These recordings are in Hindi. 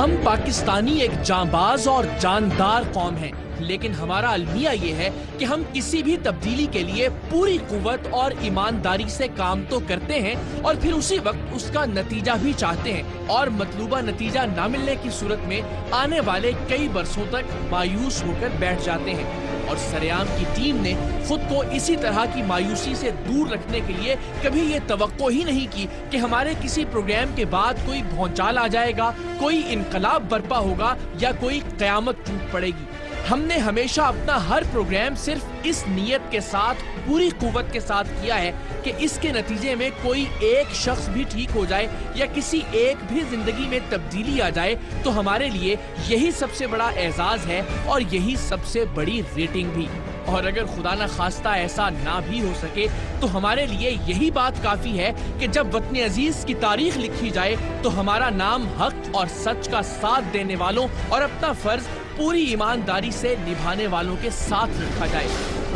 हम पाकिस्तानी एक जांबाज और जानदार कौम हैं, लेकिन हमारा अलमिया ये है कि हम किसी भी तब्दीली के लिए पूरी कुव्वत और ईमानदारी से काम तो करते हैं और फिर उसी वक्त उसका नतीजा भी चाहते हैं, और मतलूबा नतीजा न मिलने की सूरत में आने वाले कई बरसों तक मायूस होकर बैठ जाते हैं। और सरेआम की टीम ने खुद को इसी तरह की मायूसी से दूर रखने के लिए कभी ये तवक्को ही नहीं की कि हमारे किसी प्रोग्राम के बाद कोई भौचाल आ जाएगा, कोई इनकलाब बर्पा होगा या कोई कयामत टूट पड़ेगी। हमने हमेशा अपना हर प्रोग्राम सिर्फ इस नियत के साथ पूरी कुव्वत के साथ किया है कि इसके नतीजे में कोई एक शख्स भी ठीक हो जाए या किसी एक भी जिंदगी में तब्दीली आ जाए तो हमारे लिए यही सबसे बड़ा एजाज है और यही सबसे बड़ी रेटिंग भी। और अगर खुदा न खास्ता ऐसा ना भी हो सके तो हमारे लिए यही बात काफी है कि जब वतन अजीज की तारीख लिखी जाए तो हमारा नाम हक और सच का साथ देने वालों और अपना फर्ज पूरी ईमानदारी से निभाने वालों के साथ लिखा जाए।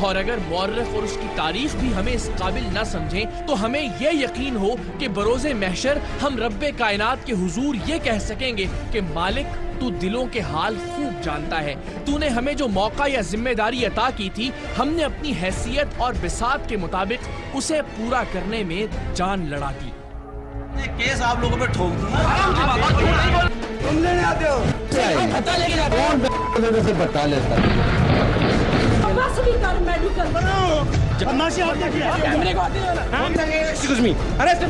और अगर मौर्रख और उसकी तारीख भी हमें इस काबिल न समझें तो हमें ये यकीन हो कि बरोज़े महशर हम रब्बे कायनात के हुजूर ये कह सकेंगे कि मालिक तू दिलों के हाल खूब जानता है, तूने हमें जो मौका या जिम्मेदारी अता की थी हमने अपनी हैसियत और बिसात के मुताबिक उसे पूरा करने में जान लड़ा दी। केस आप लोगों पे ठोक दूंगा। तुम लेने आते हो बता लेके जाते से बता लेता कैमरे को आते एक्सक्यूज मी अरेस्ट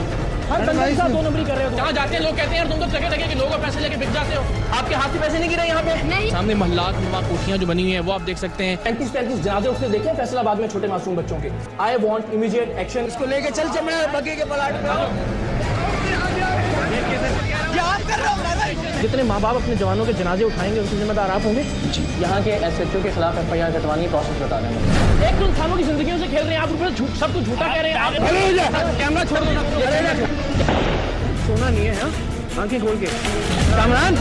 दो नंबरी कर रहे हो। जहाँ जाते हैं लोग कहते हैं यार तुम तो टके टके के लोगों पैसे लेके बिक जाते हो। आपके हाथ से पैसे नहीं गिरे यहाँ पे? नहीं। सामने महल्लात नुमा कोठियाँ जो बनी हुई हैं वो आप देख सकते हैं। 35-35 जनाजे उसने देखे फैसलाबाद में छोटे मासूम बच्चों के। I want immediate action. इसको लेके चल चमड़ा बगे के पलाट पे। जितने माँ बाप अपने जवानों के जनाजे उठाएंगे उसके जिम्मेदार आप होंगे। यहाँ के SHO के खिलाफ FIR कटवाने की प्रोसेस बता देंगे। एक तो इंसानों की जिंदगियों से खेल रहे हैं आप, सब कुछ झूठा कह रहे हैं। कैमरा छोड़ दो। सोना नहीं है, आंखें खोल के कामरान।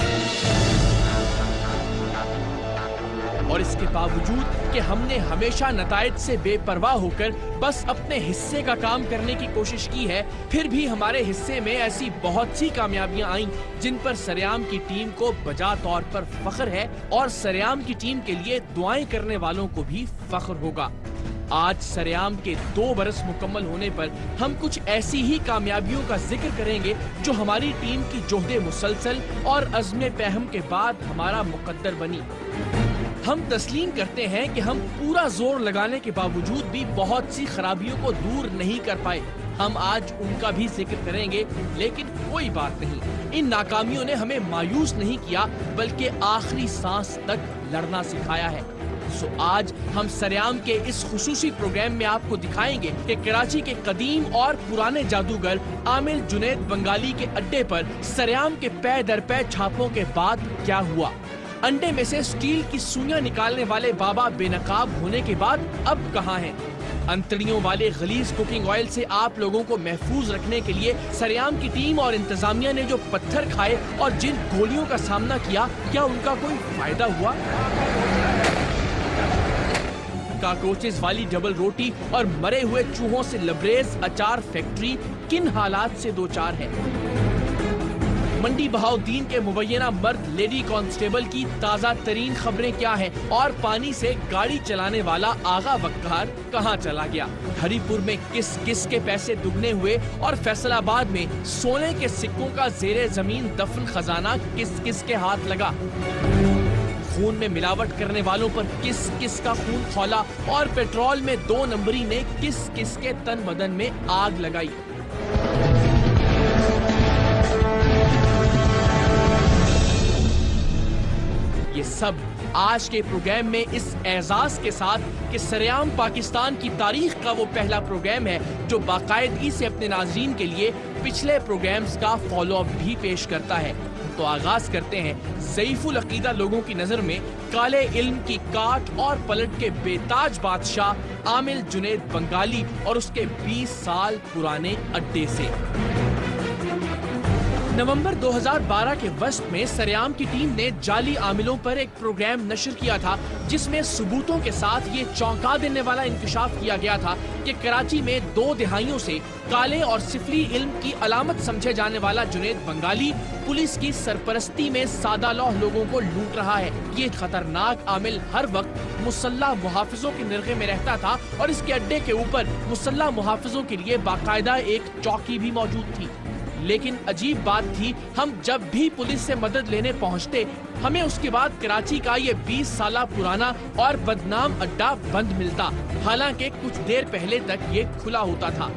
और इसके बावजूद कि हमने हमेशा नताइज से बेपरवाह होकर बस अपने हिस्से का काम करने की कोशिश की है, फिर भी हमारे हिस्से में ऐसी बहुत सी कामयाबियां आईं जिन पर सरेआम की टीम को बजा तौर पर फख्र है और सरेआम की टीम के लिए दुआएं करने वालों को भी फख्र होगा। आज सरेआम के 2 बरस मुकम्मल होने पर हम कुछ ऐसी ही कामयाबियों का जिक्र करेंगे जो हमारी टीम की जोहदे मुसलसल और अज़्म पेहम के बाद हमारा मुकद्दर बनी। हम तस्लीम करते हैं कि हम पूरा जोर लगाने के बावजूद भी बहुत सी खराबियों को दूर नहीं कर पाए। हम आज उनका भी जिक्र करेंगे, लेकिन कोई बात नहीं, इन नाकामियों ने हमें मायूस नहीं किया बल्कि आखिरी सांस तक लड़ना सिखाया है। सो आज हम सरेआम के इस खुसूसी प्रोग्राम में आपको दिखाएंगे कि कराची के कदीम और पुराने जादूगर आमिर जुनैद बंगाली के अड्डे पर सरेआम के पै दर पै छापों के बाद क्या हुआ। अंडे में से स्टील की सुइयां निकालने वाले बाबा बेनकाब होने के बाद अब कहां हैं? अंतड़ियों वाले गलीज कुकिंग ऑयल से आप लोगों को महफूज रखने के लिए सरेआम की टीम और इंतजामिया ने जो पत्थर खाए और जिन गोलियों का सामना किया, क्या उनका कोई फायदा हुआ? काकरोचेस वाली डबल रोटी और मरे हुए चूहों से लबरेज अचार फैक्ट्री किन हालात से दो चार है? मंडी बहाउद्दीन के मुबैना मर्द लेडी कांस्टेबल की ताज़ा तरीन खबरें क्या हैं और पानी से गाड़ी चलाने वाला आगा वक्कार कहां चला गया? हरीपुर में किस किस के पैसे दुगने हुए और फैसलाबाद में सोने के सिक्कों का जेरे जमीन दफन खजाना किस किस के हाथ लगा? खून में मिलावट करने वालों पर किस किस का खून खौला और पेट्रोल में 2 नंबरी ने किस किस के तन बदन में आग लगाई? ये सब आज के प्रोग्राम में इस एजाज के साथ कि सरेआम पाकिस्तान की तारीख का वो पहला प्रोग्राम है जो बाकायदगी से अपने नाज़रीन के लिए पिछले प्रोग्राम्स का फॉलो अप भी पेश करता है। तो आगाज करते हैं ज़ईफुल अकीदा लोगों की नजर में काले इल्म की काट और पलट के बेताज बादशाह आमिर जुनैद बंगाली और उसके 20 साल पुराने अड्डे से। नवंबर 2012 के वस्त में सरेआम की टीम ने जाली आमिलों पर एक प्रोग्राम नशर किया था, जिसमें सबूतों के साथ ये चौंका देने वाला इंकशाफ किया गया था कि कराची में 2 दिहाइयों से काले और सिफली इल्म की अलामत समझे जाने वाला जुनैद बंगाली पुलिस की सरपरस्ती में सादा लौह लोगों को लूट रहा है। ये खतरनाक आमिल हर वक्त मुसल्लह मुहाफिजों के निर्गे में रहता था और इसके अड्डे के ऊपर मुसल्लह मुहाफिजों के लिए बाकायदा एक चौकी भी मौजूद थी। लेकिन अजीब बात थी, हम जब भी पुलिस से मदद लेने पहुंचते, हमें उसके बाद कराची का ये 20 साल पुराना और बदनाम अड्डा बंद मिलता, हालांकि कुछ देर पहले तक ये खुला होता था।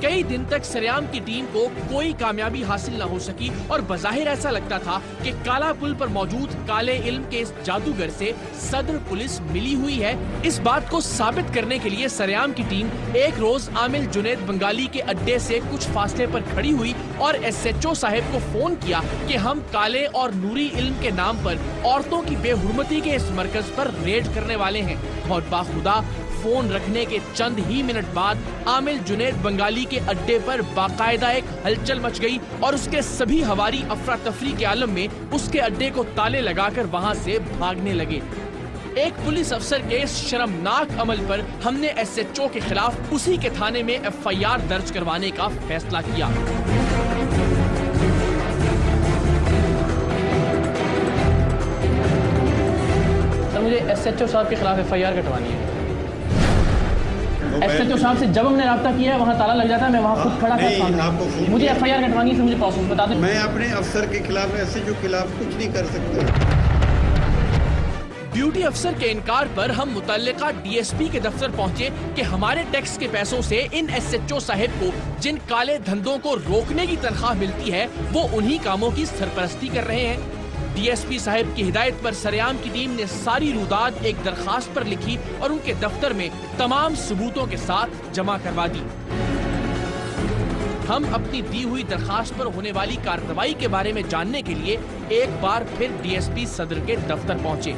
कई दिन तक सरेआम की टीम को कोई कामयाबी हासिल न हो सकी और बज़ाहिर ऐसा लगता था कि काला पुल पर मौजूद काले इल्म के इस जादूगर से सदर पुलिस मिली हुई है। इस बात को साबित करने के लिए सरेआम की टीम एक रोज आमिल जुनैद बंगाली के अड्डे से कुछ फासले पर खड़ी हुई और SHO साहब को फोन किया कि हम काले और नूरी इल्म के नाम पर औरतों की बेहुरमती के इस मरकज पर रेड करने वाले हैं। और बाखुदा फोन रखने के चंद ही मिनट बाद आमिल जुनैद बंगाली के अड्डे पर बाकायदा एक हलचल मच गई और उसके सभी हवारी अफरा तफरी के आलम में उसके अड्डे को ताले लगाकर वहां से भागने लगे। एक पुलिस अफसर के इस शर्मनाक अमल पर हमने SHO के खिलाफ उसी के थाने में FIR दर्ज करवाने का फैसला किया। सर, मुझे SHO साहब के खिलाफ FIR कटवानी है। SHO साहब से जब हमने राब्ता किया है वहाँ ताला लग जाता है, मैं वहाँ खुद खड़ा था। मुझे FIR कटवानी है, मुझे प्रोसेस बता दें। मैं अपने अफसर के खिलाफ SHO के खिलाफ कुछ नहीं कर सकता। ड्यूटी अफसर के इनकार पर हम मुतल्लिका DSP के दफ्तर पहुंचे कि हमारे टैक्स के पैसों से इन SHO साहब को जिन काले धंधों को रोकने की तनख्वाह मिलती है, वो उन्हीं कामों की सरपरस्ती कर रहे हैं। DSP साहब की हिदायत पर सरेआम की टीम ने सारी रुदाद एक दरखास्त पर लिखी और उनके दफ्तर में तमाम सबूतों के साथ जमा करवा दी। हम अपनी दी हुई दरखास्त पर होने वाली कार्रवाई के बारे में जानने के लिए एक बार फिर DSP सदर के दफ्तर पहुंचे।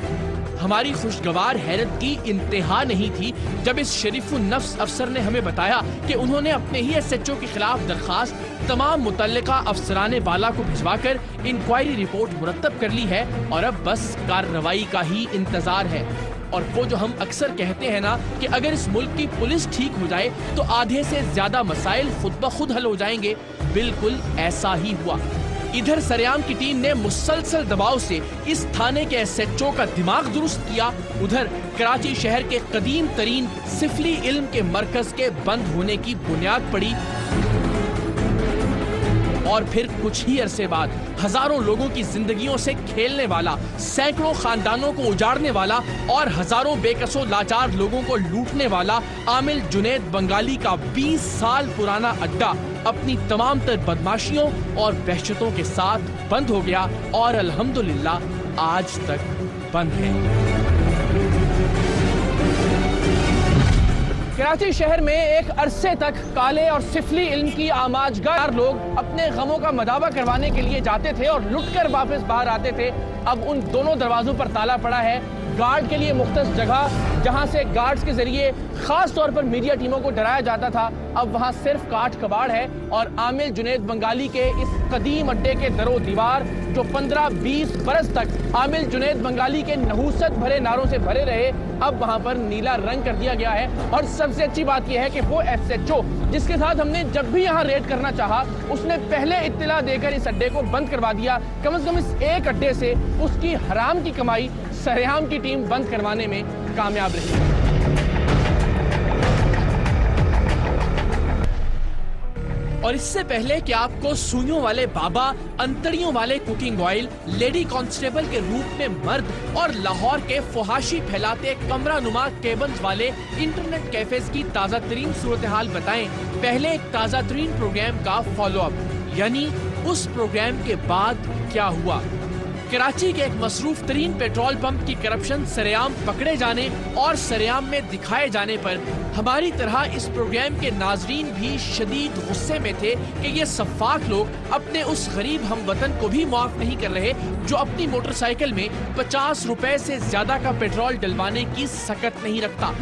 हमारी खुशगवार हैरत की इंतहा नहीं थी जब इस शरीफुन नफ्स अफसर ने हमें बताया कि उन्होंने अपने ही SHO के खिलाफ दरखास्त तमाम मुतल्लिका अफसराने बाला को भिजवाकर इंक्वायरी रिपोर्ट मुरतब कर ली है और अब बस कार्रवाई का ही इंतजार है। और वो जो हम अक्सर कहते हैं ना कि अगर इस मुल्क की पुलिस ठीक हो जाए तो आधे से ज्यादा मसाइल खुद ब खुद हल हो जाएंगे, बिल्कुल ऐसा ही हुआ। इधर सरेआम की टीम ने मुसलसल दबाव से इस थाने के SHO का दिमाग दुरुस्त किया, उधर कराची शहर के कदीम तरीन सिफली इल्म के मरकज के बंद होने की बुनियाद पड़ी और फिर कुछ ही अरसे बाद हजारों लोगों की जिंदगियों से खेलने वाला, सैकड़ों खानदानों को उजाड़ने वाला और हजारों बेकसों लाचार लोगों को लूटने वाला आमिल जुनैद बंगाली का 20 साल पुराना अड्डा अपनी तमाम तर बदमाशियों और वहशतों के साथ बंद हो गया और अल्हम्दुलिल्लाह आज तक बंद है। कराची शहर में एक अरसे तक काले और सिफली इल्म की आमाजगार लोग अपने गमों का मदावा करवाने के लिए जाते थे और लुटकर वापस बाहर आते थे। अब उन दोनों दरवाजों पर ताला पड़ा है। गार्ड के लिए मुख्तस जगह जहां से गार्ड्स के जरिए खास तौर पर मीडिया टीमों को डराया जाता था, अब वहां सिर्फ काठ कबाड़ है और आमिल जुनैद बंगाली के इस कदीम अड्डे के दरो दीवार जो 15-20 बरस तक आमिल जुनैद बंगाली के नहूसत भरे नारों से भरे रहे, अब वहां पर नीला रंग कर दिया गया है। और सबसे अच्छी बात यह है कि वो SHO जिसके साथ हमने जब भी यहाँ रेड करना चाहा, उसने पहले इत्तला देकर इस अड्डे को बंद करवा दिया। कम से कम इस एक अड्डे से उसकी हराम की कमाई सरेआम की टीम बंद करवाने में कामयाब रही। और इससे पहले कि आपको सुइयों वाले बाबा, अंतड़ियों वाले कुकिंग ऑयल, लेडी कांस्टेबल के रूप में मर्द और लाहौर के फुहाशी फैलाते कमरा नुमा केबल्स वाले इंटरनेट कैफेज की ताज़ा तरीन सूरत हाल बताएं, पहले एक ताज़ा तरीन प्रोग्राम का फॉलो अप, यानी उस प्रोग्राम के बाद क्या हुआ। कराची के एक मसरूफ तरीन पेट्रोल पंप की करप्शन सरेआम पकड़े जाने और सरेआम में दिखाए जाने पर हमारी तरह इस प्रोग्राम के नाजरीन भी शदीद गुस्से में थे कि ये सफाक लोग अपने उस गरीब हमवतन को भी माफ नहीं कर रहे जो अपनी मोटरसाइकिल में 50 रुपए से ज्यादा का पेट्रोल डलवाने की सकत नहीं रखता।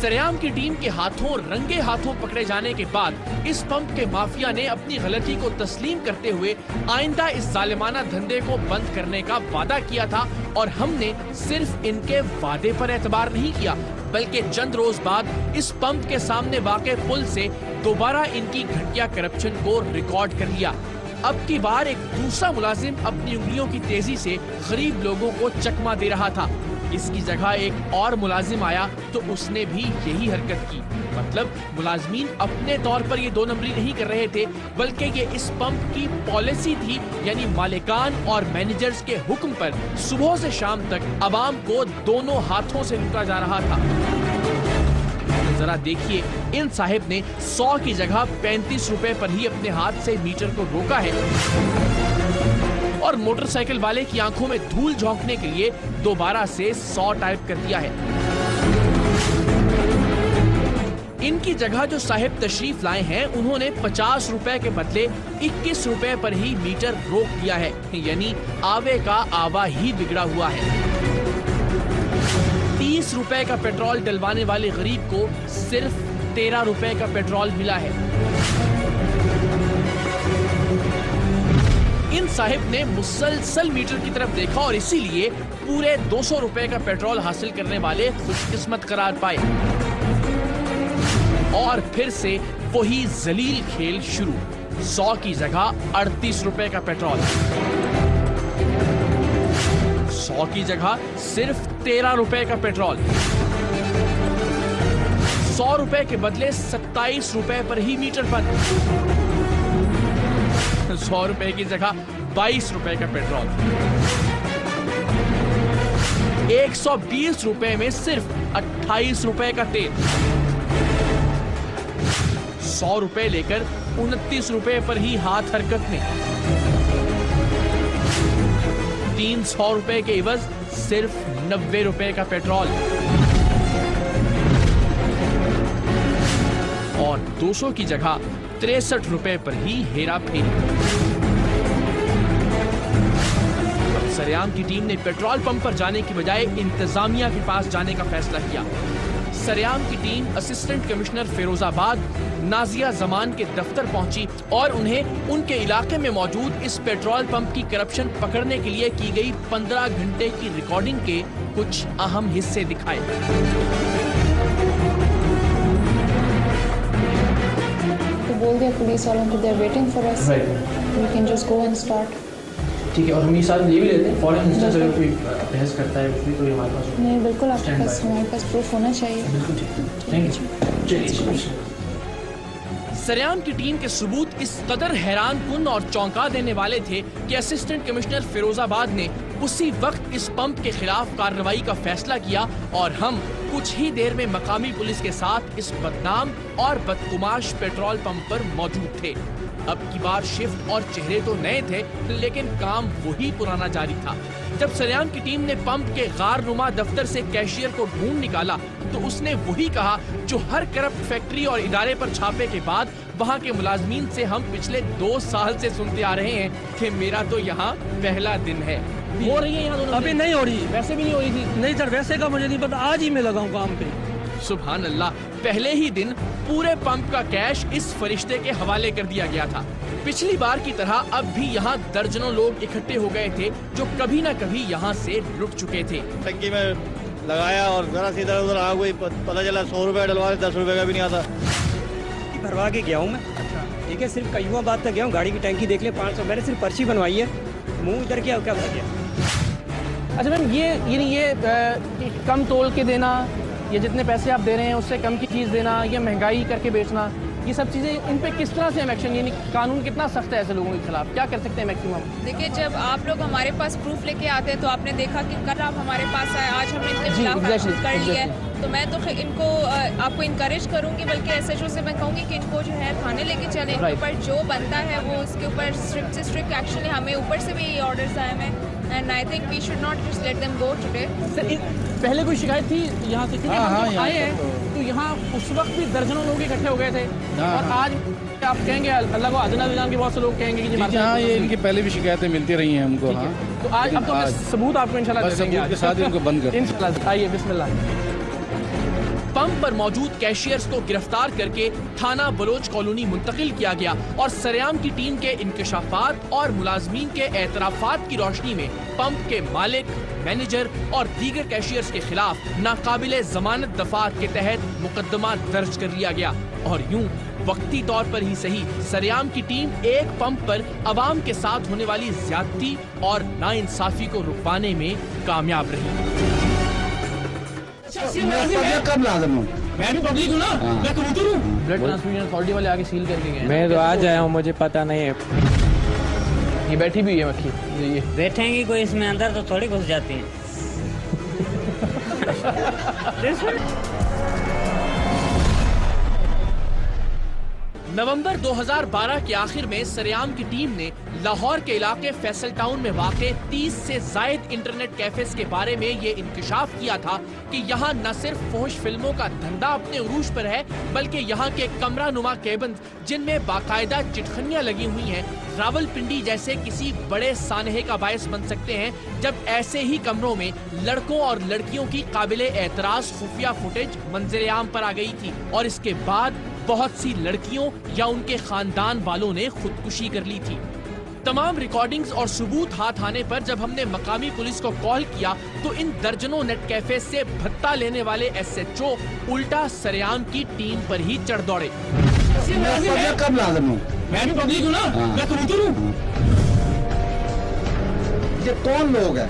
सरेआम की टीम के हाथों रंगे हाथों पकड़े जाने के बाद इस पंप के माफिया ने अपनी गलती को तस्लीम करते हुए आइंदा इस जालिमाना धंधे को बंद करने का वादा किया था और हमने सिर्फ इनके वादे पर एतबार नहीं किया बल्कि चंद रोज बाद इस पंप के सामने वाक़े पुल से दोबारा इनकी घटिया करप्शन को रिकॉर्ड कर लिया। अब की बार एक दूसरा मुलाजिम अपनी उंगलियों की तेजी से गरीब लोगों को चकमा दे रहा था। इसकी जगह एक और मुलाजिम आया तो उसने भी यही हरकत की। मतलब मुलाजमीन अपने तौर पर ये दो नंबरी नहीं कर रहे थे बल्कि ये इस पंप की पॉलिसी थी, यानी मालिकान और मैनेजर्स के हुक्म पर सुबह से शाम तक अवाम को दोनों हाथों से लूटा जा रहा था। जरा देखिए, इन साहिब ने 100 की जगह 35 रुपए पर ही अपने हाथ से मीटर को रोका है और मोटरसाइकिल वाले की आंखों में धूल झोंकने के लिए दोबारा से 100 टाइप कर दिया है। इनकी जगह जो साहिब तशरीफ लाए हैं उन्होंने 50 रुपए के बदले 21 रुपए पर ही मीटर रोक दिया है, यानी आवे का आवा ही बिगड़ा हुआ है। 30 रुपए का पेट्रोल डलवाने वाले गरीब को सिर्फ 13 रुपए का पेट्रोल मिला है। इन साहिब ने मुसलसल मीटर की तरफ देखा और इसीलिए पूरे 200 रुपए का पेट्रोल हासिल करने वाले खुशकिस्मत करार पाए। और फिर से वही जलील खेल शुरू। 100 की जगह 38 रुपए का पेट्रोल, 100 की जगह सिर्फ 13 रुपए का पेट्रोल, 100 रुपए के बदले 27 रुपए पर ही मीटर बंद, 100 रुपए की जगह 22 रुपए का पेट्रोल, 120 रुपए में सिर्फ 28 रुपए का तेल, 100 रुपए लेकर 29 रुपए पर ही हाथ हरकत में, 300 रुपए के एवज सिर्फ 90 रुपए का पेट्रोल और 200 की जगह 63 रुपए पर ही हेरा फेरी। सरेआम की टीम ने पेट्रोल पंप पर जाने की बजाय इंतजामिया के पास जाने का फैसला किया। सरेआम की team assistant commissioner Firozabad Nazia Zaman के दफ्तर पहुंची और उन्हें उनके इलाके में मौजूद इस पेट्रोल पंप की करप्शन पकड़ने के लिए की गई 15 घंटे की रिकॉर्डिंग के कुछ अहम हिस्से दिखाए। तो बोल दिया पुलिस वालों को, they are waiting for us, we can just go and start. ठीक है, और हम ये साथ ये भी लेते हैं फॉरेन इंस्टेंस अगर कोई बहस करता है फिर तो ये हमारे पास नहीं, बिल्कुल आपके पास हमारे पास प्रूफ होना चाहिए। बिल्कुल ठीक, थैंक यू। चलिए। सरेआम की टीम के सबूत इस कदर हैरान कुन और चौंका देने वाले थे कि असिस्टेंट कमिश्नर फिरोजाबाद ने उसी वक्त इस पंप के खिलाफ कार्रवाई का फैसला किया और हम कुछ ही देर में मकामी पुलिस के साथ इस बदनाम और बदकुमाश पेट्रोल पंप पर मौजूद थे। अब की बार शिफ्ट और चेहरे तो नए थे लेकिन काम वही पुराना जारी था। जब सरेआम की टीम ने पंप के गारनुमा दफ्तर से कैशियर को ढूंढ निकाला तो उसने वही कहा जो हर करप्ट फैक्ट्री और इदारे पर छापे के बाद वहाँ के मुलाजमीन से हम पिछले 2 साल से सुनते आ रहे हैं कि मेरा तो यहाँ पहला दिन है। हो रही है यहाँ दोनों? अभी नहीं हो रही, वैसे भी नहीं हो रही थी। नहीं सर, वैसे का मुझे नहीं पता, आज ही मैं लगा हूँ काम पे। सुभान अल्लाह, पहले ही दिन पूरे पंप का कैश इस फरिश्ते के हवाले कर दिया गया था। पिछली बार की तरह अब भी यहाँ दर्जनों लोग इकट्ठे हो गए थे जो कभी न कभी यहाँ से लुट चुके थे। टंकी में लगाया और जरा सी इधर उधर आ गई, पता चला 100 रुपए डलवा 10 रुपए का भी नहीं आता। भरवा के गया हूँ मैं, ठीक है, सिर्फ कयुआ बात तक गया हूँ, गाड़ी की टंकी देख ले 500, मैंने सिर्फ पर्ची बनवाई है, मुँह इधर क्या क्या बता गया। अच्छा मैम, ये कम तोल के देना, ये जितने पैसे आप दे रहे हैं उससे कम की चीज़ देना, ये महंगाई करके बेचना, ये सब चीज़ें इन पे किस तरह से हम एक्शन, यानी कानून कितना सख्त है ऐसे लोगों के खिलाफ, क्या कर सकते हैं मैक्सिमम? देखिए, जब आप लोग हमारे पास प्रूफ लेके आते हैं तो आपने देखा कि कल आप हमारे पास आए, आज हमने इनके खिलाफ एक्शन कर लिया है, तो मैं तो इनको आपको इनकरेज करूंगी, बल्कि एसएचओ से मैं कहूँगी कि इनको जो है थाने लेके चले, इनके ऊपर जो बनता है वो उसके ऊपर स्ट्रिक्ट से स्ट्रिक्ट एक्शन है। हमें ऊपर से भी ये ऑर्डर्स आए हैं and I think we should not just let them go today. पहले कोई शिकायत थी यहाँ से? क्योंकि आए हैं तो यहाँ उस वक्त भी दर्जनों लोग इकट्ठे हो गए थे और आज आप कहेंगे अल्लाह को अदना जान के बहुत से लोग कहेंगे कि हाँ, ये इनकी पहले भी शिकायतें मिलती रही हैं हमको। हाँ, तो आज अब तो सबूत आपको इंशाल्लाह सबूत के साथ इनको बंद कर इंशाल्लाह। आइए बिस्मिल्लाह। पंप पर मौजूद कैशियर्स को गिरफ्तार करके थाना बलोच कॉलोनी मुंतकिल किया गया और सरेआम की टीम के इंकशाफात और मुलाजमीन के एतराफात की रोशनी में पंप के मालिक, मैनेजर और दीगर कैशियर्स के खिलाफ नाकाबिले जमानत दफात के तहत मुकदमा दर्ज कर लिया गया और यूं वक्ती तौर पर ही सही सरेआम की टीम एक पंप पर अवाम के साथ होने वाली ज्यादती और नाइंसाफी को रुकवाने में कामयाब रही। कब लाजम हूँ? मैं भी पब्लिक हूँ ना, मैं कबूतर हूँ। ब्लड ट्रांसफ्यूजन अथॉरिटी वाले आगे सील करके गए। मैं तो आज आया हूँ, मुझे पता नहीं है। ये बैठी भी है मक्खी, ये बैठेंगी कोई इसमें अंदर तो थोड़ी घुस जाती है। नवंबर 2012 के आखिर में सरेआम की टीम ने लाहौर के इलाके फैसल टाउन में वाक़े 30 से ज़ायद इंटरनेट कैफेज के बारे में ये इंकशाफ किया था कि यहाँ न सिर्फ फौश फिल्मों का धंधा अपने उरूज पर है, बल्कि यहाँ के कमरा नुमा केबिन जिनमें बाकायदा चिटखनियाँ लगी हुई हैं, रावलपिंडी जैसे किसी बड़े सानहे का बायस बन सकते हैं, जब ऐसे ही कमरों में लड़कों और लड़कियों की काबिले एतराज खुफिया फुटेज मंजर आम पर आ गई थी और इसके बाद बहुत सी लड़कियों या उनके खानदान वालों ने खुदकुशी कर ली थी। तमाम रिकॉर्डिंग्स और सबूत हाथ आने पर जब हमने मकामी पुलिस को कॉल किया तो इन दर्जनों नेट कैफे से भत्ता लेने वाले SHO उल्टा सरेआम की टीम पर ही चढ़ दौड़े। कब लाजम हूँ? मैं भी पब्लिक हूँ ना, मैं कबूतर हूँ। ये कौन लोग हैं?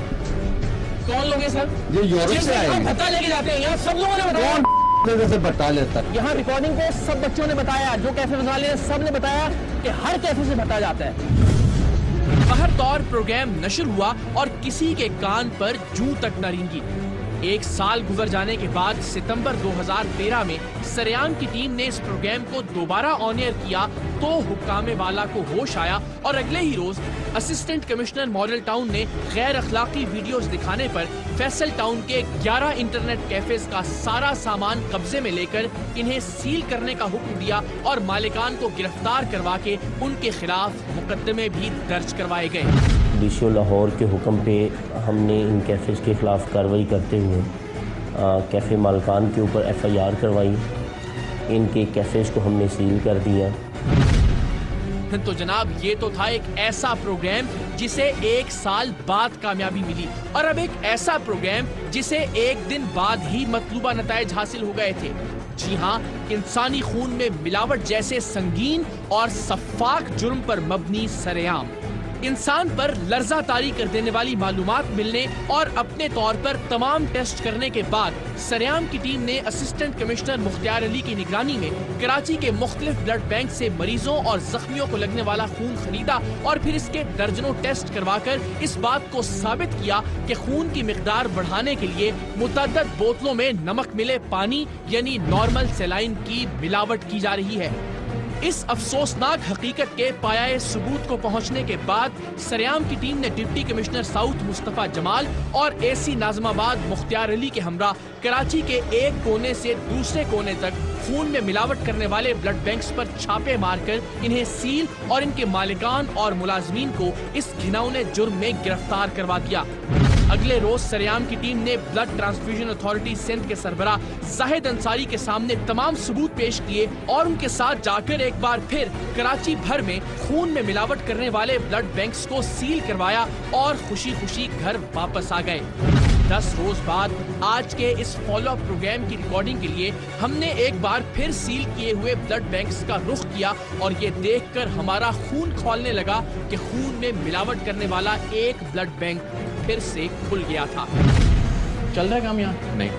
कौन लोग हैं सर? ये यूरोप से आए हैं। भत्ता लेके जाते हैं, यहाँ सब लोगों ने बताया। से भत्ता लेता है। यहाँ रिकॉर्डिंग पे सब बच्चों ने बताया, जो कैफे वाले हैं सब ने बताया कि हर कैफे से भत्ता जाता है। हर तौर प्रोग्राम नशर हुआ और किसी के कान पर जूं तक न रेंगी। एक साल गुजर जाने के बाद सितंबर 2013 में सरेआम की टीम ने इस प्रोग्राम को दोबारा ऑन एयर किया तो हुक्कामे वाला को होश आया और अगले ही रोज असिस्टेंट कमिश्नर मॉडल टाउन ने गैर अखलाकी वीडियोस दिखाने पर फैसल टाउन के 11 इंटरनेट कैफेज का सारा सामान कब्जे में लेकर इन्हें सील करने का हुक्म दिया और मालिकान को गिरफ्तार करवा के उनके खिलाफ मुकदमे भी दर्ज करवाए गए। DCO लाहौर के हुक्म पे हमने इन कैफेज के खिलाफ कार्रवाई करते हुए कैफ़े मालिकान के ऊपर FIR करवाई, इनके कैफेज को हमने सील कर दिया। तो जनाब ये तो था एक ऐसा प्रोग्राम जिसे एक साल बाद कामयाबी मिली और अब एक ऐसा प्रोग्राम जिसे एक दिन बाद ही मतलूबा नताइज हासिल हो गए थे। जी हाँ, इंसानी खून में मिलावट जैसे संगीन और सफाक जुर्म पर मबनी सरेआम, इंसान पर लर्जा तारी कर देने वाली मालूमात मिलने और अपने तौर पर तमाम टेस्ट करने के बाद सरेआम की टीम ने असिस्टेंट कमिश्नर मुख्तियार अली की निगरानी में कराची के मुख्तलिफ ब्लड बैंक से मरीजों और जख्मियों को लगने वाला खून खरीदा और फिर इसके दर्जनों टेस्ट करवाकर इस बात को साबित किया कि खून की मिकदार बढ़ाने के लिए मुतअद्दिद बोतलों में नमक मिले पानी यानी नॉर्मल सेलाइन की मिलावट की जा रही है। इस अफसोसनाक हकीकत के पाया सबूत को पहुंचने के बाद सरेआम की टीम ने deputy commissioner south Mustafa Jamal और AC नाजमाबाद मुख्तियार अली के हमरा कराची के एक कोने से दूसरे कोने तक खून में मिलावट करने वाले ब्लड बैंक्स पर छापे मारकर इन्हें सील और इनके मालिकान और मुलाजमीन को इस घिनौने जुर्म में गिरफ्तार करवा दिया। अगले रोज सरेआम की टीम ने ब्लड ट्रांसफ्यूजन अथॉरिटी सिंध के सरबराह जाहिद अंसारी के सामने तमाम सबूत पेश किए और उनके साथ जाकर एक बार फिर कराची भर में खून में मिलावट करने वाले ब्लड बैंक्स को सील करवाया और खुशी खुशी घर वापस आ गए। 10 रोज बाद आज के इस फॉलो अप प्रोग्राम की रिकॉर्डिंग के लिए हमने एक बार फिर सील किए हुए ब्लड बैंक्स का रुख किया और ये देखकर हमारा खून खौलने लगा कि खून में मिलावट करने वाला एक ब्लड बैंक फिर से खुल गया था। चल रहा है काम यहाँ? नहीं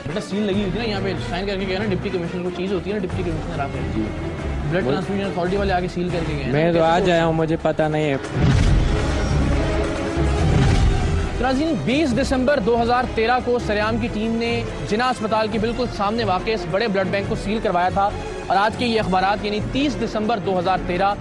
बेटा सील लगी हुई थी ना यहाँ पे, साइन करके गया ना डिप्टी कमिश्नर को, चीज होती है ना डिप्टी कमिश्नर आप ब्लड ट्रांसफ्यूजन अथॉरिटी वाले आगे सील करके गए। मैं तो आज आया हूँ, मुझे पता नहीं है। 20 दिसंबर 2013 को सरेआम की टीम ने जिना अस्पताल के बिल्कुल सामने वाक़े इस बड़े ब्लड बैंक को सील करवाया था और आज के ये अखबारात यानी 30 दिसंबर 2013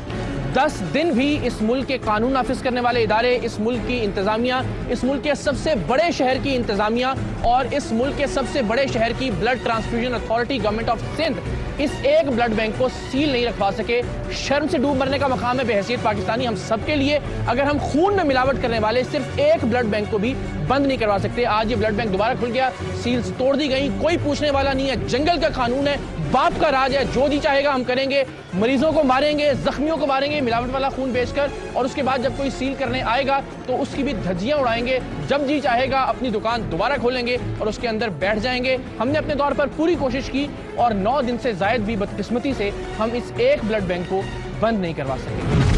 10 दिन भी इस मुल्क के कानून नाफिज करने वाले इदारे, इस मुल्क की इंतजामिया, इस मुल्क के सबसे बड़े शहर की इंतजामिया और इस मुल्क के सबसे बड़े शहर की blood transfusion authority government of Sindh इस एक ब्लड बैंक को सील नहीं रखवा सके। शर्म से डूब मरने का मकाम है बेहैसियत पाकिस्तानी हम सबके लिए, अगर हम खून में मिलावट करने वाले सिर्फ एक ब्लड बैंक को भी बंद नहीं करवा सकते। आज ये ब्लड बैंक दोबारा खुल गया, सील्स तोड़ दी गई, कोई पूछने वाला नहीं है, जंगल का कानून है, बाप का राज है, जो जी चाहेगा हम करेंगे, मरीजों को मारेंगे, जख्मियों को मारेंगे मिलावट वाला खून बेचकर, और उसके बाद जब कोई सील करने आएगा तो उसकी भी धज्जियां उड़ाएंगे। जब जी चाहेगा अपनी दुकान दोबारा खोलेंगे और उसके अंदर बैठ जाएंगे। हमने अपने तौर पर पूरी कोशिश की और 9 दिन से जायद भी बदकिस्मती से हम इस एक ब्लड बैंक को बंद नहीं करवा सके।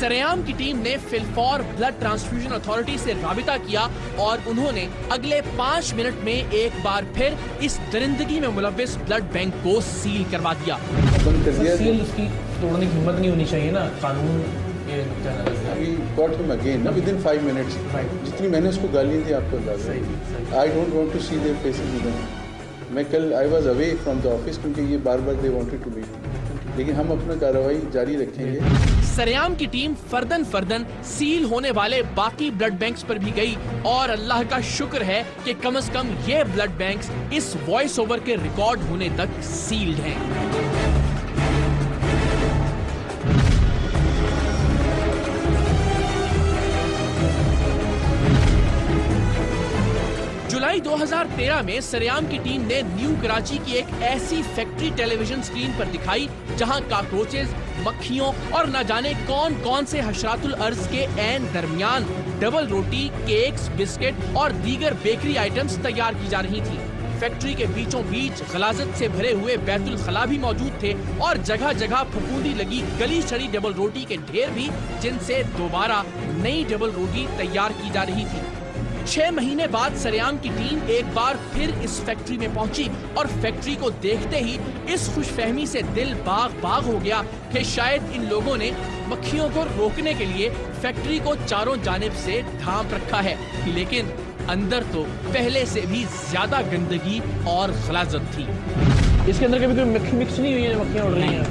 सरेआम की टीम ने फिलफॉर ब्लड ट्रांसफ्यूजन अथॉरिटी से राबिता किया और उन्होंने अगले 5 मिनट में एक बार फिर इस दरिंदगी में मुलव्विस ब्लड बैंक को सील करवा दिया। सील उसकी तोड़ने की हिम्मत नहीं होनी चाहिए ना, कानून के नुक्ते नज़र से। We got him again ना within 5 minutes। जितनी मैंने उसको गाली दी आपको अंदाजा है। I don't want to see their faces with them। मैं कल I was away from the office क्योंकि ये बार-बार they wanted to meet me। लेकिन हम अपना कार्रवाई जारी रखेंगे। सरेआम की टीम फर्दन सील होने वाले बाकी ब्लड बैंक्स पर भी गई और अल्लाह का शुक्र है कि कम से कम ये ब्लड बैंक्स इस वॉइस ओवर के रिकॉर्ड होने तक सील्ड हैं। जुलाई 2013 में सरेआम की टीम ने न्यू कराची की एक ऐसी फैक्ट्री टेलीविजन स्क्रीन पर दिखाई जहां कॉकरोचेस, मक्खियों और न जाने कौन कौन से हशरातुल अर्ज के ऐन दरमियान डबल रोटी, केक्स, बिस्किट और दीगर बेकरी आइटम्स तैयार की जा रही थी। फैक्ट्री के बीचों बीच गलाजत से भरे हुए बैतुल खला भी मौजूद थे और जगह जगह फफूंदी लगी गली सड़ी डबल रोटी के ढेर भी, जिनसे दोबारा नई डबल रोटी तैयार की जा रही थी। 6 महीने बाद सरेआम की टीम एक बार फिर इस फैक्ट्री में पहुंची और फैक्ट्री को देखते ही इस खुशफहमी से दिल बाग बाग हो गया कि शायद इन लोगों ने मक्खियों को रोकने के लिए फैक्ट्री को चारों जानिब से ढांप रखा है, लेकिन अंदर तो पहले से भी ज्यादा गंदगी और गलाजत थी। इसके अंदर कभी कोई मक्खी मिक्स नहीं हुई है, मक्खियाँ उड़ रही हैं?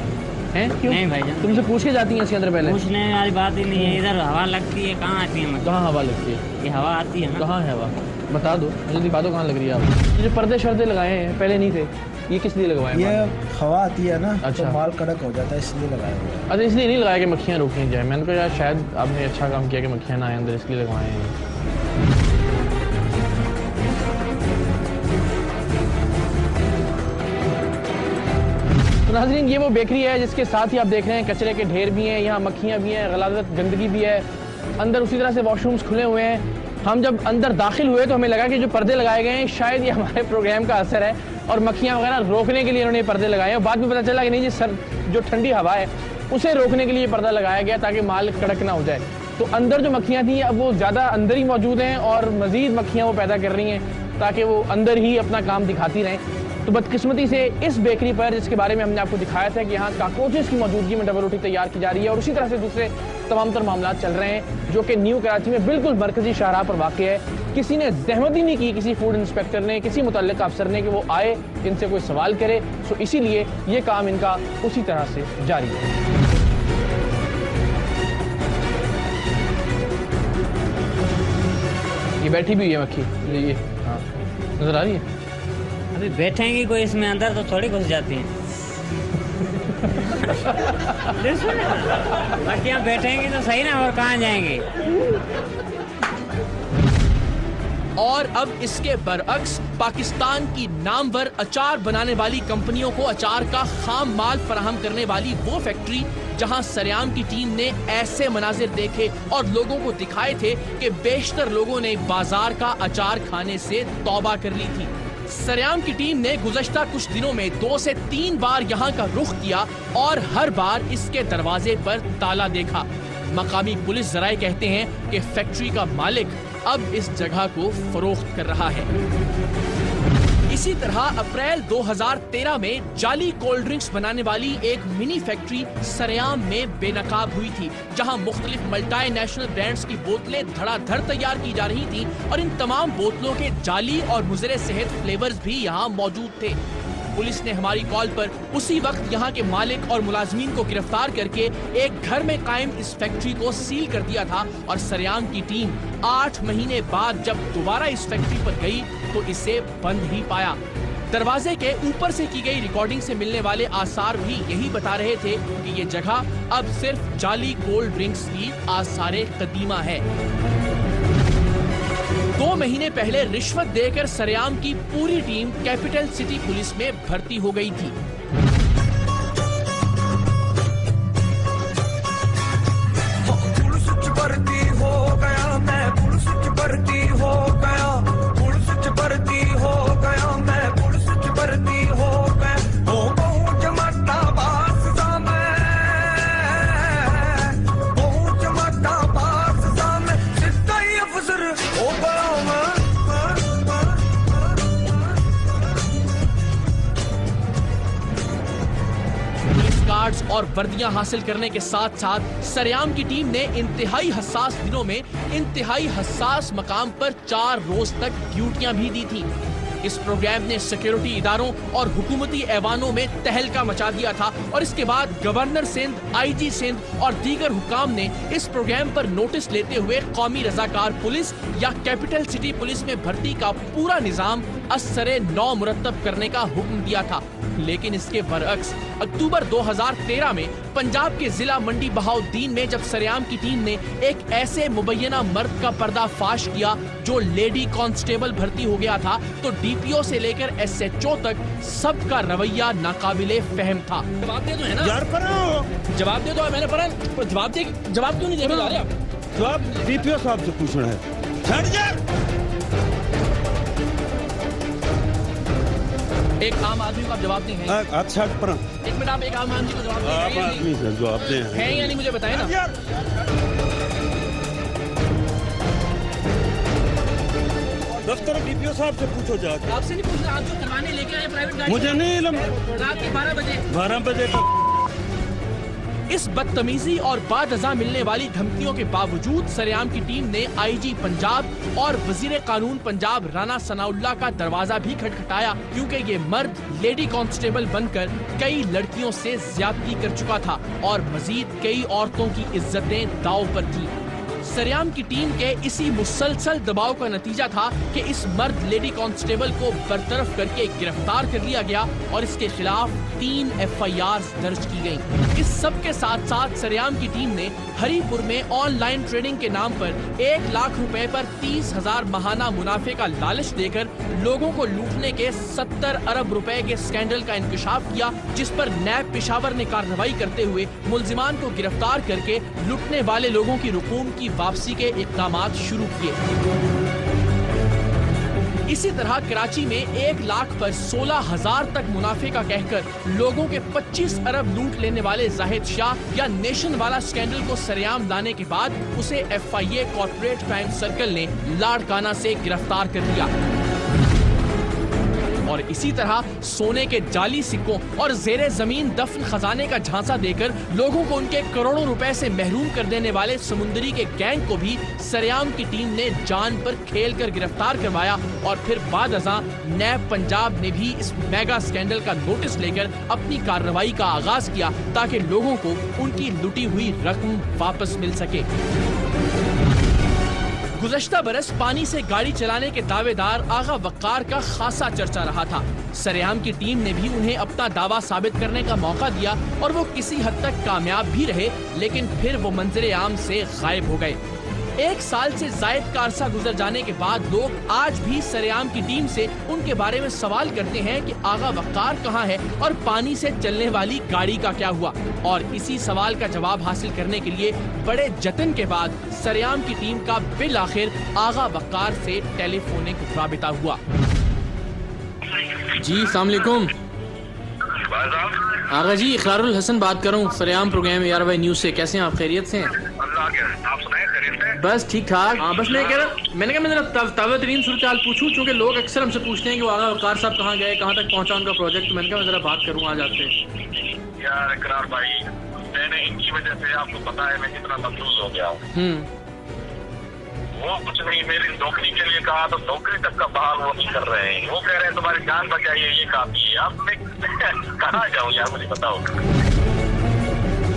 हैं क्यों? नहीं भाईजान, तुमसे पूछ के जाती हैं इसके अंदर पहले? पूछने वाली बात ही नहीं है। इधर हवा लगती है, कहाँ आती है? कहाँ हवा लगती है? ये हवा आती है ना। कहाँ है हवा? बता दो मुझे, दिखा दो कहाँ लग रही है आप। जो पर्दे शर्दे लगाए हैं पहले नहीं थे, ये किस लिए लगवाए? ये हवा आती है ना, अच्छा, तो माल कड़क हो जाता है इसलिए लगाया हुआ है। अच्छा, इसलिए नहीं लगाया कि मक्खियाँ रोकी जाए। मैंने कहा यार शायद आपने अच्छा काम किया कि मक्खियाँ ना आए अंदर, इसलिए लगवाए हैं। तो नाज़रीन, ये वो बेकरी है जिसके साथ ही आप देख रहे हैं कचरे के ढेर भी हैं, यहाँ मक्खियाँ भी हैं, गलाजत गंदगी भी है। अंदर उसी तरह से वॉशरूम्स खुले हुए हैं। हम जब अंदर दाखिल हुए तो हमें लगा कि जो पर्दे लगाए गए हैं शायद ये हमारे प्रोग्राम का असर है और मक्खियाँ वगैरह रोकने के लिए इन्होंने पर्दे लगाए हैं। बाद में पता चला कि नहीं, जो ठंडी हवा है उसे रोकने के लिए पर्दा लगाया गया ताकि माल कड़क ना हो जाए। तो अंदर जो मक्खियाँ थी अब वो ज़्यादा अंदर ही मौजूद हैं और मज़ीद मक्खियाँ वो पैदा कर रही हैं ताकि वो अंदर ही अपना काम दिखाती रहें। तो बदकिस्मती से इस बेकरी पर, जिसके बारे में हमने आपको दिखाया था कि यहाँ काकरोचेस की मौजूदगी में डबल रोटी तैयार की जा रही है, और उसी तरह से दूसरे तमाम तर मामला चल रहे हैं जो कि न्यू कराची में बिल्कुल मरकजी शाहराह पर वाक़ है। किसी ने जहमत ही नहीं की, किसी फूड इंस्पेक्टर ने, किसी मुतल्लिक़ अफसर ने, कि वो आए इनसे कोई सवाल करे। सो इसीलिए ये काम इनका उसी तरह से जारी है। ये बैठी भी हुई है मक्खी, ये हाँ नजर आ रही है। अभी बैठेंगी कोई इसमें, अंदर तो थोड़ी घुस जाती हैं। मक्खियाँ बैठेंगी तो सही ना, और कहाँ जाएंगी? और अब इसके बरअक्स पाकिस्तान की नामवर अचार बनाने वाली कंपनियों को अचार का खाम माल फराहम करने वाली वो फैक्ट्री जहां सरेआम की टीम ने ऐसे मनाजिर देखे और लोगों को दिखाए थे कि बेशतर लोगों ने बाजार का अचार खाने से तौबा कर ली थी। सरेआम की टीम ने गुज़श्ता कुछ दिनों में 2 से 3 बार यहाँ का रुख किया और हर बार इसके दरवाजे पर ताला देखा। मकामी पुलिस जराए कहते हैं कि फैक्ट्री का मालिक अब इस जगह को फरोख्त कर रहा है। इसी तरह अप्रैल 2013 में जाली कोल्ड ड्रिंक्स बनाने वाली एक मिनी फैक्ट्री सरेआम में बेनकाब हुई थी, जहां मुख्तलिफ मल्टी नेशनल ब्रांड्स की बोतलें धड़ाधड़ तैयार की जा रही थी और इन तमाम बोतलों के जाली और मुज़र सेहत फ्लेवर्स भी यहां मौजूद थे। पुलिस ने हमारी कॉल पर उसी वक्त यहाँ के मालिक और मुलाजमीन को गिरफ्तार करके एक घर में कायम इस फैक्ट्री को सील कर दिया था और सरेआम की टीम 8 महीने बाद जब दोबारा इस फैक्ट्री पर गई तो इसे बंद ही पाया। दरवाजे के ऊपर से की गई रिकॉर्डिंग से मिलने वाले आसार भी यही बता रहे थे कि ये जगह अब सिर्फ जाली कोल्ड ड्रिंक्स की आसारे कदीमा है। 2 महीने पहले रिश्वत देकर सरेआम की पूरी टीम कैपिटल सिटी पुलिस में भर्ती हो गई थी। और वर्दियां हासिल करने के साथ साथ सरेआम की टीम ने इंतहाई हसास दिनों में इंतहाई हसास मकाम पर 4 रोज तक ड्यूटियां भी दी थी। इस प्रोग्राम ने सिक्योरिटी इदारों और हुकूमती ऐवानों में तहलका मचा दिया था और इसके बाद गवर्नर सिंध, आईजी सिंध और दीगर हुकाम ने इस प्रोग्राम पर नोटिस लेते हुए कौमी रजाकार पुलिस या कैपिटल सिटी पुलिस में भर्ती का पूरा निजाम असरे नौ मुरत्तब करने का हुक्म दिया था। लेकिन इसके बरअक्स अक्टूबर 2013 में पंजाब के जिला मंडी बहाउद्दीन में जब सरेआम की टीम ने एक ऐसे मुबैना मर्द का पर्दाफाश किया जो लेडी कांस्टेबल भर्ती हो गया था तो डीपीओ से लेकर एसएचओ तक सबका रवैया नाकाबिले फहम था। जवाब दे दो है ना यार, जवाब दे दो। मैंने पढ़ा जवाब क्यों नहीं देने जा रहे आप? जवाब डीपीओ साहब से पूछना है। एक आम आदमी को आप जवाब देंगे? अच्छा पर एक मिनट, आप एक आम आदमी को जवाब देंगे? आप आदमी से जवाब दें हैं या नहीं मुझे बताएं ना। दफ्तर डीपीओ साहब से पूछो जाके। आपसे नहीं पूछना, आप जो करवाने लेके आए प्राइवेट गाड़ी मुझे नहीं रात के 12 बजे का। इस बदतमीजी और बादअज़ा मिलने वाली धमकियों के बावजूद सरेआम की टीम ने आईजी पंजाब और वजीर कानून पंजाब राना सनाउल्लाह का दरवाजा भी खटखटाया, क्योंकि ये मर्द लेडी कांस्टेबल बनकर कई लड़कियों से ज्यादती कर चुका था और मजीद कई औरतों की इज्जतें दांव पर थी। सरेआम की टीम के इसी मुसलसल दबाव का नतीजा था कि इस मर्द लेडी कांस्टेबल को बरतरफ करके गिरफ्तार कर लिया गया और इसके खिलाफ 3 FIR दर्ज की गयी। इस सब के साथ साथ सरेआम की टीम ने हरीपुर में ऑनलाइन ट्रेडिंग के नाम पर 1 लाख रुपए पर 30,000 महाना मुनाफे का लालच देकर लोगों को लूटने के 70 अरब रुपए के स्कैंडल का इंकशाफ किया, जिस पर नैब पेशावर ने कार्रवाई करते हुए मुलजिमान को गिरफ्तार करके लूटने वाले लोगों की रकूम की वापसी के इक़दामात शुरू किए। इसी तरह कराची में 1 लाख पर 16,000 तक मुनाफे का कहकर लोगों के 25 अरब लूट लेने वाले जाहिद शाह या नेशन वाला स्कैंडल को सरेआम लाने के बाद उसे FIA कॉर्पोरेट क्राइम सर्कल ने लाड़काना से गिरफ्तार कर लिया। और इसी तरह सोने के जाली सिक्कों और जेरे जमीन दफन खजाने का झांसा देकर लोगों को उनके करोड़ों रुपए से महरूम कर देने वाले समुंदरी के गैंग को भी सरेआम की टीम ने जान पर खेल कर गिरफ्तार करवाया और फिर बादअज़ां नैब पंजाब ने भी इस मेगा स्कैंडल का नोटिस लेकर अपनी कार्रवाई का आगाज किया ताकि लोगों को उनकी लुटी हुई रकम वापस मिल सके। गुज़श्ता बरस पानी से गाड़ी चलाने के दावेदार आगा वक्कार का खासा चर्चा रहा था। सरेआम की टीम ने भी उन्हें अपना दावा साबित करने का मौका दिया और वो किसी हद तक कामयाब भी रहे, लेकिन फिर वो मंजरे आम से गायब हो गए। 1 साल से जायद का अरसा गुजर जाने के बाद लोग आज भी सरेआम की टीम से उनके बारे में सवाल करते हैं कि आगा वक्कार कहाँ है और पानी से चलने वाली गाड़ी का क्या हुआ। और इसी सवाल का जवाब हासिल करने के लिए बड़े जतन के बाद सरेआम की टीम का बिल आखिर आगा वक्कार से टेलीफोनिक राबिता हुआ। जी अस्सलाम वालेकुम आगा जी, इकरारुल हसन बात कर रहा हूँ सरेआम प्रोग्राम ARY न्यूज से। कैसे हैं आप? खैरियत से हैं? आप सुनाए खैरियत से? बस ठीक ठाक। हाँ बस मैं कहा मैं ताज़ा तरीन सूरत हाल पूछूं, चूँकि लोग अक्सर हमसे पूछते हैं कि वो आगा वकार साहब कहाँ गए, कहाँ तक पहुँचा उनका प्रोजेक्ट। मैंने कहा मैं जरा बात करूँ आज आपसे। यार इकरार भाई, मैंने इनकी वजह से आपको पता है मैं कितना मफलूज हो गया हूँ। वो कुछ नहीं, मेरी नौकरी के लिए कहा तो नौकरी तक का बहाल वो नहीं कर रहे हैं। वो कह रहे हैं तुम्हारी जान बचाइए, ये काफी है। अब मैं कहाँ जाऊँ यार, मुझे बताओ।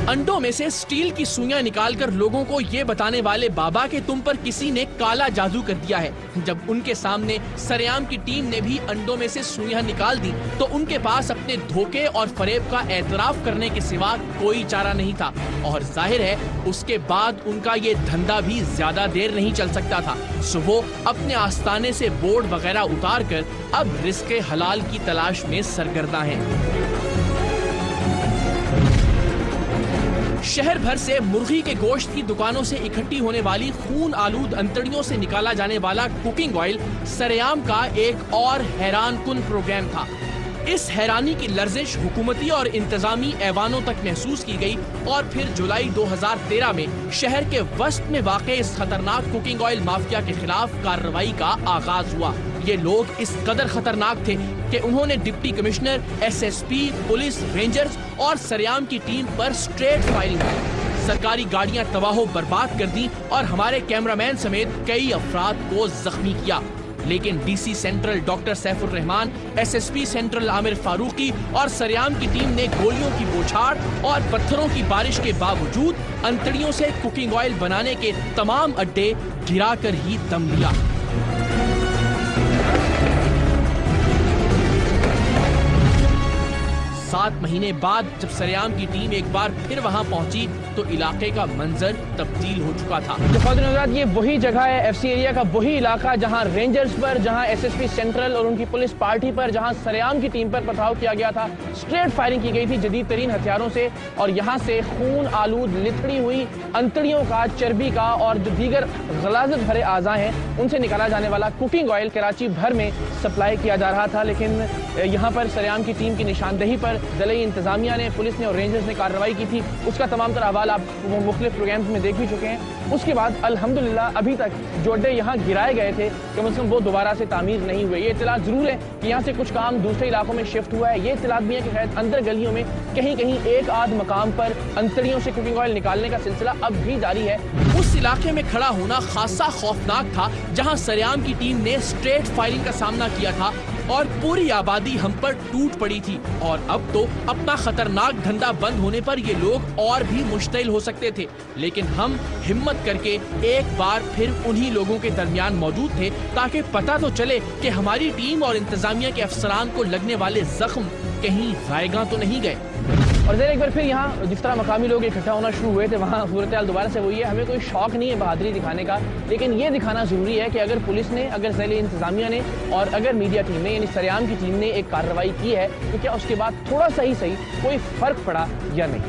अंडों में से स्टील की सुइयां निकालकर लोगों को ये बताने वाले बाबा के तुम पर किसी ने काला जादू कर दिया है। जब उनके सामने सरेआम की टीम ने भी अंडों में से सुइयां निकाल दी तो उनके पास अपने धोखे और फरेब का एतराफ करने के सिवा कोई चारा नहीं था। और जाहिर है उसके बाद उनका ये धंधा भी ज्यादा देर नहीं चल सकता था। सो वो अपने आस्थाने से बोर्ड वगैरह उतार कर अब रिस्क हलाल की तलाश में सरगर्दा हैं। शहर भर से मुर्गी के गोश्त की दुकानों से इकट्ठी होने वाली खून आलूद अंतड़ियों से निकाला जाने वाला कुकिंग ऑयल सरेआम का एक और हैरानकुन प्रोग्राम था। इस हैरानी की लर्जिश हुकूमती और इंतजामी ऐवानों तक महसूस की गई और फिर जुलाई 2013 में शहर के वस्त में वाक़े इस खतरनाक कुकिंग ऑयल माफिया के खिलाफ कार्रवाई का आगाज हुआ। ये लोग इस कदर खतरनाक थे कि उन्होंने deputy commissioner, SSP, police, rangers और सरेआम की टीम पर स्ट्रेट फायरिंग की। सरकारी गाड़ियां तबाहो बर्बाद कर दी और हमारे कैमरामैन समेत कई अफराद को जख्मी किया। लेकिन DC central doctor Saifur Rahman, SSP central Aamir Farooqui और सरेआम की टीम ने गोलियों की बौछार और पत्थरों की बारिश के बावजूद अंतड़ियों से कुकिंग ऑयल बनाने के तमाम अड्डे गिराकर ही दम लिया। सात महीने बाद जब सरेआम की टीम एक बार फिर वहां पहुंची तो इलाके का मंजर तब्दील हो चुका था। ये वही जगह है, FC एरिया का वही इलाका जहां रेंजर्स पर, जहां SSP सेंट्रल और उनकी पुलिस पार्टी पर, जहां सरेआम की टीम पर पथराव किया गया था। स्ट्रेट फायरिंग की गई थी जदीद तरीन हथियारों से और यहाँ से खून आलूद लिथड़ी हुई अंतड़ियों का, चर्बी का और जो दीगर गलाजत भरे आज़ा हैं उनसे निकाला जाने वाला कुकिंग ऑयल कराची भर में सप्लाई किया जा रहा था। लेकिन यहाँ पर सरेआम की टीम की निशानदेही पर ज़िले इंतजामिया ने, पुलिस ने और रेंजर्स ने कार्रवाई की थी। उसका तमाम तर अहवाल आप मुख्तलिफ प्रोग्राम्स में देख भी चुके हैं। उसके बाद अल्हम्दुलिल्लाह अभी तक जो अड्डे यहाँ गिराए गए थे कम से कम वो दोबारा से तामीर नहीं हुए। ये इतला जरूर है कि यहाँ से कुछ काम दूसरे इलाकों में शिफ्ट हुआ है। ये इतलात भी है कि शायद अंदर गलियों में कहीं कहीं एक आध मकाम पर अंतड़ियों से कुकिंग ऑयल निकालने का सिलसिला अब भी जारी है। उस इलाके में खड़ा होना खासा खौफनाक था जहाँ सरेआम की टीम ने स्ट्रेट फायरिंग का सामना किया था और पूरी आबादी हम पर टूट पड़ी थी। और अब तो अपना खतरनाक धंधा बंद होने पर ये लोग और भी मुश्तिल हो सकते थे। लेकिन हम हिम्मत करके एक बार फिर उन्हीं लोगों के दरमियान मौजूद थे ताकि पता तो चले कि हमारी टीम और इंतजामिया के अफसरान को लगने वाले जख्म कहीं जायगा तो नहीं गए। और एक बार फिर यहाँ जिस तरह मकामी लोग इकट्ठा होना शुरू हुए थे वहाँ सूरत हाल दोबारा से वही है। हमें कोई शौक नहीं है बहादुरी दिखाने का, लेकिन ये दिखाना जरूरी है कि अगर पुलिस ने, अगर ज़िले इंतजामिया ने और अगर मीडिया टीम ने यानी सरेआम की टीम ने एक कार्रवाई की है तो क्या उसके बाद थोड़ा सा ही सही कोई फर्क पड़ा या नहीं।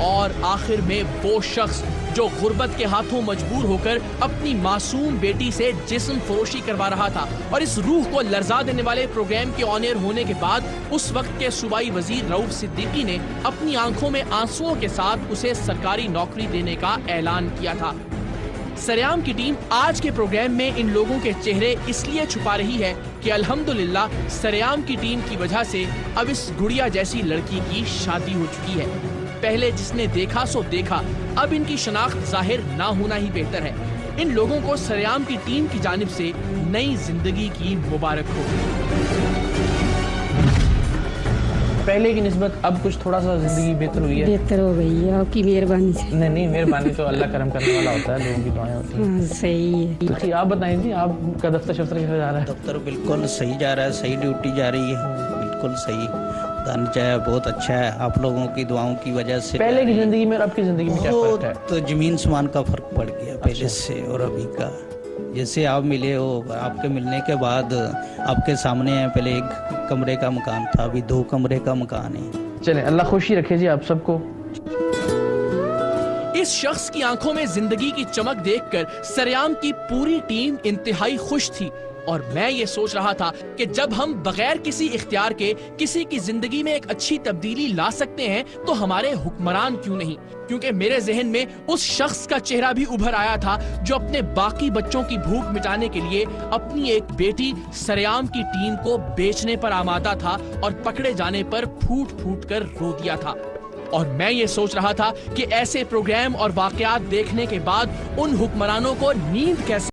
और आखिर में वो शख्स जो गुर्बत के हाथों मजबूर होकर अपनी मासूम बेटी से जिस्म फरोशी करवा रहा था और इस रूह को लर्जा देने वाले प्रोग्राम के ऑन एयर होने के बाद उस वक्त के सूबाई वजीर रऊफ सिद्दीकी ने अपनी आंखों में आंसुओं के साथ उसे सरकारी नौकरी देने का ऐलान किया था। सरेआम की टीम आज के प्रोग्राम में इन लोगों के चेहरे इसलिए छुपा रही है कि अल्हम्दुलिल्लाह सरेआम की टीम की वजह से अब इस गुड़िया जैसी लड़की की शादी हो चुकी है। पहले जिसने देखा सो देखा, अब इनकी शनाख्त जाहिर ना होना ही बेहतर है। इन लोगों को सरेआम की टीम की जानिब से नई जिंदगी की मुबारक हो। पहले की निस्बत अब कुछ थोड़ा सा जिंदगी बेहतर हुई है। बेहतर हो गई है आपकी मेहरबानी से। नहीं मेहरबानी तो अल्लाह करम करने वाला होता है, लोगों की दुआएं होती हैं। हाँ, सही है। तो ठीक, आप बताएं जी, आपका दफ्तर शफ्तर कैसे जा रहा है? दफ्तर बिल्कुल सही जा रहा है, सही ड्यूटी जा रही है, बिल्कुल सही। चाहे बहुत अच्छा है, आप लोगों की दुआओं की वजह से। पहले की जिंदगी में और अब की जिंदगी में क्या फर्क है? तो जमीन आसमान का फर्क पड़ गया पहले से और अभी का। जैसे आप मिले हो, आपके मिलने के बाद आपके सामने है, पहले एक कमरे का मकान था, अभी 2 कमरे का मकान है। चले, अल्लाह खुशी रखे जी आप सबको। इस शख्स की आंखों में जिंदगी की चमक देखकर सरेआम की पूरी टीम इंतहाई खुश थी। और मैं ये सोच रहा था कि जब हम बगैर किसी इख्तियार के किसी की जिंदगी में एक अच्छी तब्दीली ला सकते हैं तो हमारे हुक्मरान क्यों नहीं। क्योंकि मेरे जहन में उस शख्स का चेहरा भी उभर आया था जो अपने बाकी बच्चों की भूख मिटाने के लिए अपनी एक बेटी सरेआम की टीम को बेचने पर आमादा था और पकड़े जाने पर फूट फूट कर रो दिया था। और मैं ये सोच रहा था कि ऐसे प्रोग्राम और वाकयात देखने के बाद उन हुक्मरानों को नींद कैसे